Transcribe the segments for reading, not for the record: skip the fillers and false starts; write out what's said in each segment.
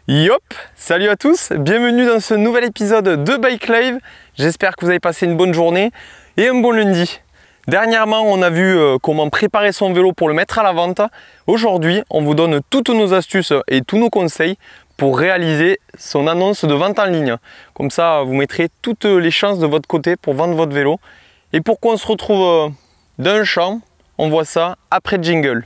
Yop, salut à tous, bienvenue dans ce nouvel épisode de Bike Live. J'espère que vous avez passé une bonne journée et un bon lundi. Dernièrement, on a vu comment préparer son vélo pour le mettre à la vente. Aujourd'hui, on vous donne toutes nos astuces et tous nos conseils pour réaliser son annonce de vente en ligne. Comme ça, vous mettrez toutes les chances de votre côté pour vendre votre vélo. Et pour qu'on se retrouve d'un champ, on voit ça après jingle.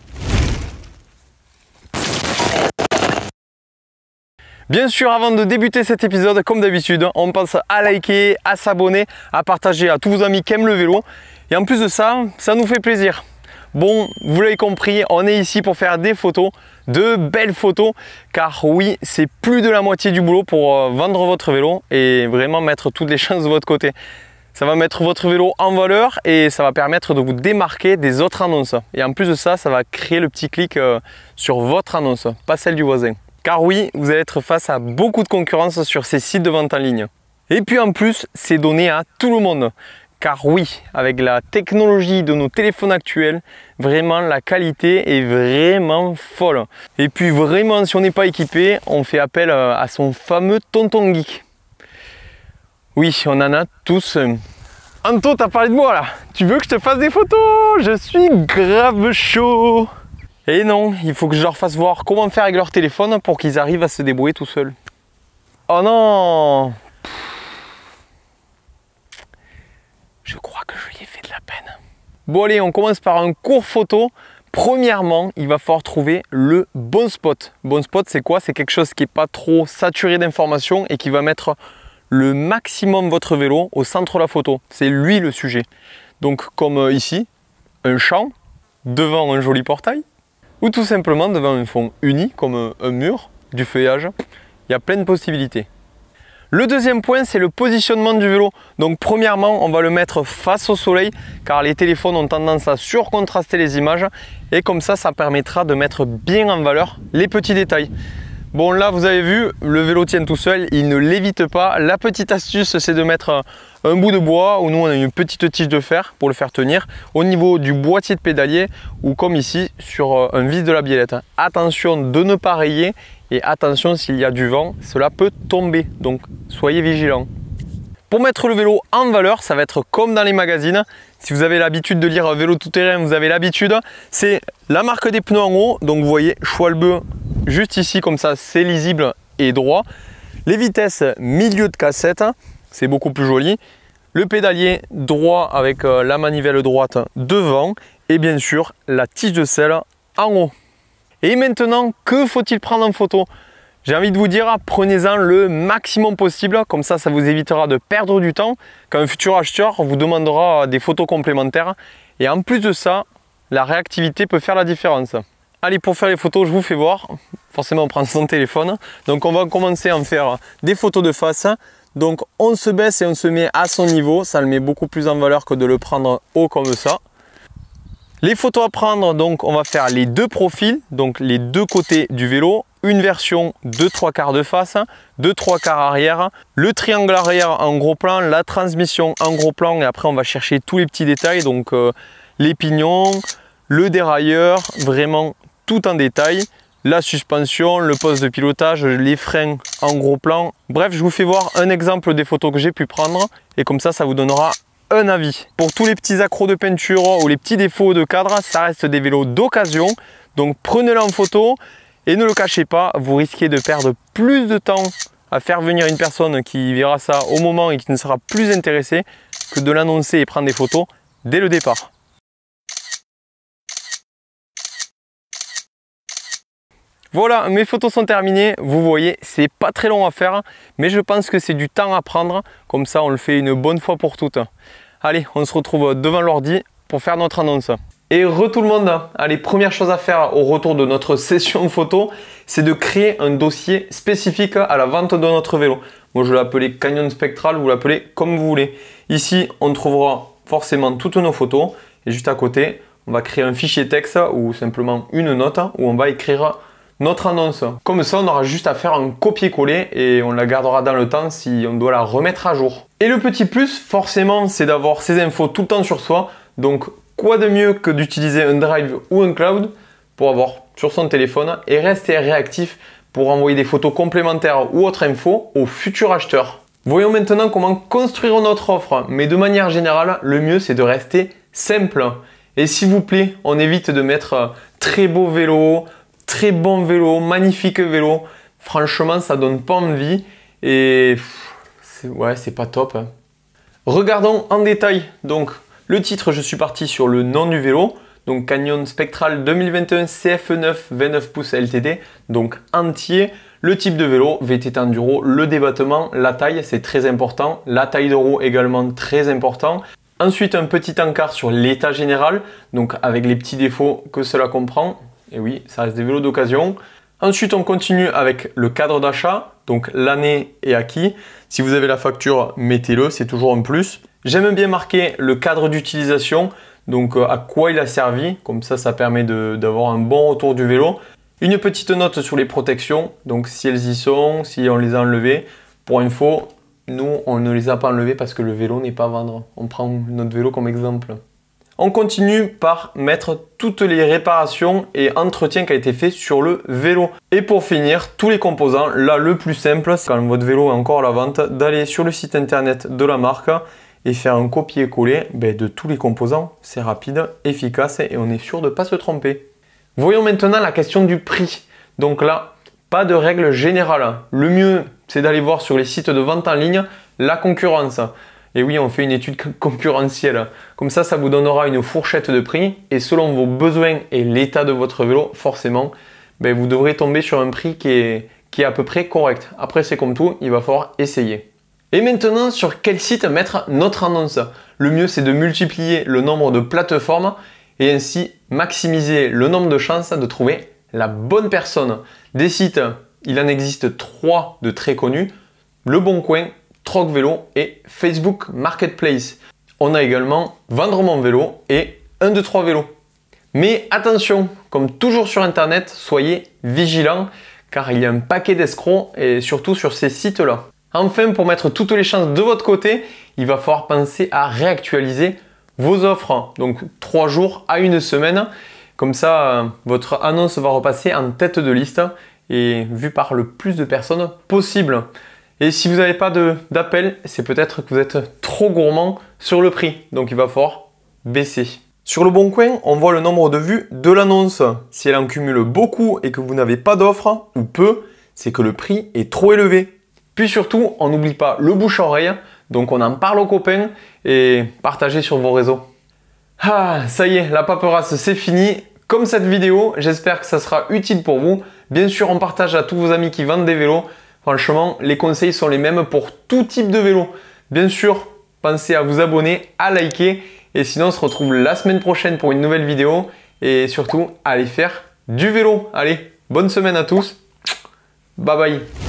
Bien sûr, avant de débuter cet épisode, comme d'habitude, on pense à liker, à s'abonner, à partager à tous vos amis qui aiment le vélo. Et en plus de ça, ça nous fait plaisir. Bon, vous l'avez compris, on est ici pour faire des photos, de belles photos. Car oui, c'est plus de la moitié du boulot pour vendre votre vélo et vraiment mettre toutes les chances de votre côté. Ça va mettre votre vélo en valeur et ça va permettre de vous démarquer des autres annonces. Et en plus de ça, ça va créer le petit clic sur votre annonce, pas celle du voisin. Car oui, vous allez être face à beaucoup de concurrence sur ces sites de vente en ligne. Et puis en plus, c'est donné à tout le monde. Car oui, avec la technologie de nos téléphones actuels, vraiment la qualité est vraiment folle. Et puis vraiment, si on n'est pas équipé, on fait appel à son fameux tonton geek. Oui, on en a tous. Anto, t'as parlé de moi là. Tu veux que je te fasse des photos? Je suis grave chaud. Et non, il faut que je leur fasse voir comment faire avec leur téléphone pour qu'ils arrivent à se débrouiller tout seuls. Oh non! Je crois que je lui ai fait de la peine. Bon allez, on commence par un court photo. Premièrement, il va falloir trouver le bon spot. Bon spot, c'est quoi? C'est quelque chose qui n'est pas trop saturé d'informations et qui va mettre le maximum votre vélo au centre de la photo. C'est lui le sujet. Donc comme ici, un champ devant un joli portail. Ou tout simplement devant un fond uni comme un mur, du feuillage. Il y a plein de possibilités. Le deuxième point, c'est le positionnement du vélo. Donc premièrement, on va le mettre face au soleil car les téléphones ont tendance à surcontraster les images et comme ça permettra de mettre bien en valeur les petits détails. Bon là vous avez vu, le vélo tient tout seul, il ne lévite pas. La petite astuce, c'est de mettre un bout de bois où nous on a une petite tige de fer pour le faire tenir au niveau du boîtier de pédalier ou comme ici sur un vis de la biellette. Attention de ne pas rayer et attention s'il y a du vent, cela peut tomber, donc soyez vigilants. Pour mettre le vélo en valeur, ça va être comme dans les magazines. Si vous avez l'habitude de lire vélo tout-terrain, vous avez l'habitude. C'est la marque des pneus en haut, donc vous voyez Schwalbe juste ici comme ça, c'est lisible et droit. Les vitesses milieu de cassette, c'est beaucoup plus joli. Le pédalier droit avec la manivelle droite devant et bien sûr la tige de selle en haut. Et maintenant, que faut-il prendre en photo? J'ai envie de vous dire, prenez-en le maximum possible, comme ça vous évitera de perdre du temps quand un futur acheteur vous demandera des photos complémentaires. Et en plus de ça, la réactivité peut faire la différence. Allez, pour faire les photos, je vous fais voir. Forcément, on prend son téléphone. Donc on va commencer à en faire des photos de face. Donc on se baisse et on se met à son niveau. Ça le met beaucoup plus en valeur que de le prendre haut comme ça. Les photos à prendre, donc on va faire les deux profils, donc les deux côtés du vélo, une version de 3/4 de face, de 3/4 arrière, le triangle arrière en gros plan, la transmission en gros plan et après on va chercher tous les petits détails, donc les pignons, le dérailleur, vraiment tout en détail, la suspension, le poste de pilotage, les freins en gros plan. Bref, je vous fais voir un exemple des photos que j'ai pu prendre et comme ça vous donnera un avis. Pour tous les petits accros de peinture ou les petits défauts de cadre, ça reste des vélos d'occasion. Donc prenez-le en photo et ne le cachez pas. Vous risquez de perdre plus de temps à faire venir une personne qui verra ça au moment et qui ne sera plus intéressée que de l'annoncer et prendre des photos dès le départ. Voilà, mes photos sont terminées. Vous voyez, c'est pas très long à faire, mais je pense que c'est du temps à prendre. Comme ça, on le fait une bonne fois pour toutes. Allez, on se retrouve devant l'ordi pour faire notre annonce. Et tout le monde, allez, première chose à faire au retour de notre session photo, c'est de créer un dossier spécifique à la vente de notre vélo. Moi, je l'ai appelé Canyon Spectral, vous l'appelez comme vous voulez. Ici, on trouvera forcément toutes nos photos. Et juste à côté, on va créer un fichier texte ou simplement une note où on va écrire notre annonce. Comme ça, on aura juste à faire un copier-coller et on la gardera dans le temps si on doit la remettre à jour. Et le petit plus, forcément, c'est d'avoir ces infos tout le temps sur soi. Donc, quoi de mieux que d'utiliser un Drive ou un Cloud pour avoir sur son téléphone et rester réactif pour envoyer des photos complémentaires ou autre info aux futurs acheteurs. Voyons maintenant comment construire notre offre, mais de manière générale, le mieux c'est de rester simple. Et s'il vous plaît, on évite de mettre très beau vélo, très bon vélo, magnifique vélo. Franchement, ça donne pas envie et ouais, c'est pas top. Regardons en détail. Donc, le titre, je suis parti sur le nom du vélo. Donc, Canyon Spectral 2021 CFE9 29 pouces LTD. Donc, entier. Le type de vélo, VTT Enduro, le débattement, la taille, c'est très important. La taille de roue également très important. Ensuite, un petit encart sur l'état général, donc avec les petits défauts que cela comprend. Et oui, ça reste des vélos d'occasion. Ensuite, on continue avec le cadre d'achat, donc l'année est acquis. Si vous avez la facture, mettez-le, c'est toujours un plus. J'aime bien marquer le cadre d'utilisation, donc à quoi il a servi, comme ça permet d'avoir un bon retour du vélo. Une petite note sur les protections, donc si elles y sont, si on les a enlevées. Pour info, nous on ne les a pas enlevées parce que le vélo n'est pas à vendre. On prend notre vélo comme exemple. On continue par mettre toutes les réparations et entretiens qui a été fait sur le vélo. Et pour finir, tous les composants. Là, le plus simple, c'est quand votre vélo est encore à la vente, d'aller sur le site internet de la marque et faire un copier-coller de tous les composants. C'est rapide, efficace et on est sûr de ne pas se tromper. Voyons maintenant la question du prix. Donc là, pas de règle générale. Le mieux, c'est d'aller voir sur les sites de vente en ligne la concurrence. Et oui, on fait une étude concurrentielle. Comme ça vous donnera une fourchette de prix. Et selon vos besoins et l'état de votre vélo, forcément, vous devrez tomber sur un prix qui est à peu près correct. Après, c'est comme tout, il va falloir essayer. Et maintenant, sur quel site mettre notre annonce? Le mieux, c'est de multiplier le nombre de plateformes et ainsi maximiser le nombre de chances de trouver la bonne personne. Des sites, il en existe 3 de très connus, Le Bon Coin, Troc Vélo et Facebook Marketplace. On a également Vendre Mon Vélo et 1, 2, 3 Vélo. Mais attention, comme toujours sur internet, soyez vigilants car il y a un paquet d'escrocs et surtout sur ces sites-là. Enfin, pour mettre toutes les chances de votre côté, il va falloir penser à réactualiser vos offres, donc 3 jours à 1 semaine. Comme ça, votre annonce va repasser en tête de liste et vue par le plus de personnes possible. Et si vous n'avez pas d'appel, c'est peut-être que vous êtes trop gourmand sur le prix. Donc il va falloir baisser. Sur Le Bon Coin, on voit le nombre de vues de l'annonce. Si elle en cumule beaucoup et que vous n'avez pas d'offre ou peu, c'est que le prix est trop élevé. Puis surtout, on n'oublie pas le bouche-oreille. Donc on en parle aux copains et partagez sur vos réseaux. Ah, ça y est, la paperasse c'est fini. Comme cette vidéo, j'espère que ça sera utile pour vous. Bien sûr, on partage à tous vos amis qui vendent des vélos. Franchement, les conseils sont les mêmes pour tout type de vélo. Bien sûr, pensez à vous abonner, à liker. Et sinon, on se retrouve la semaine prochaine pour une nouvelle vidéo. Et surtout, allez faire du vélo. Allez, bonne semaine à tous. Bye bye.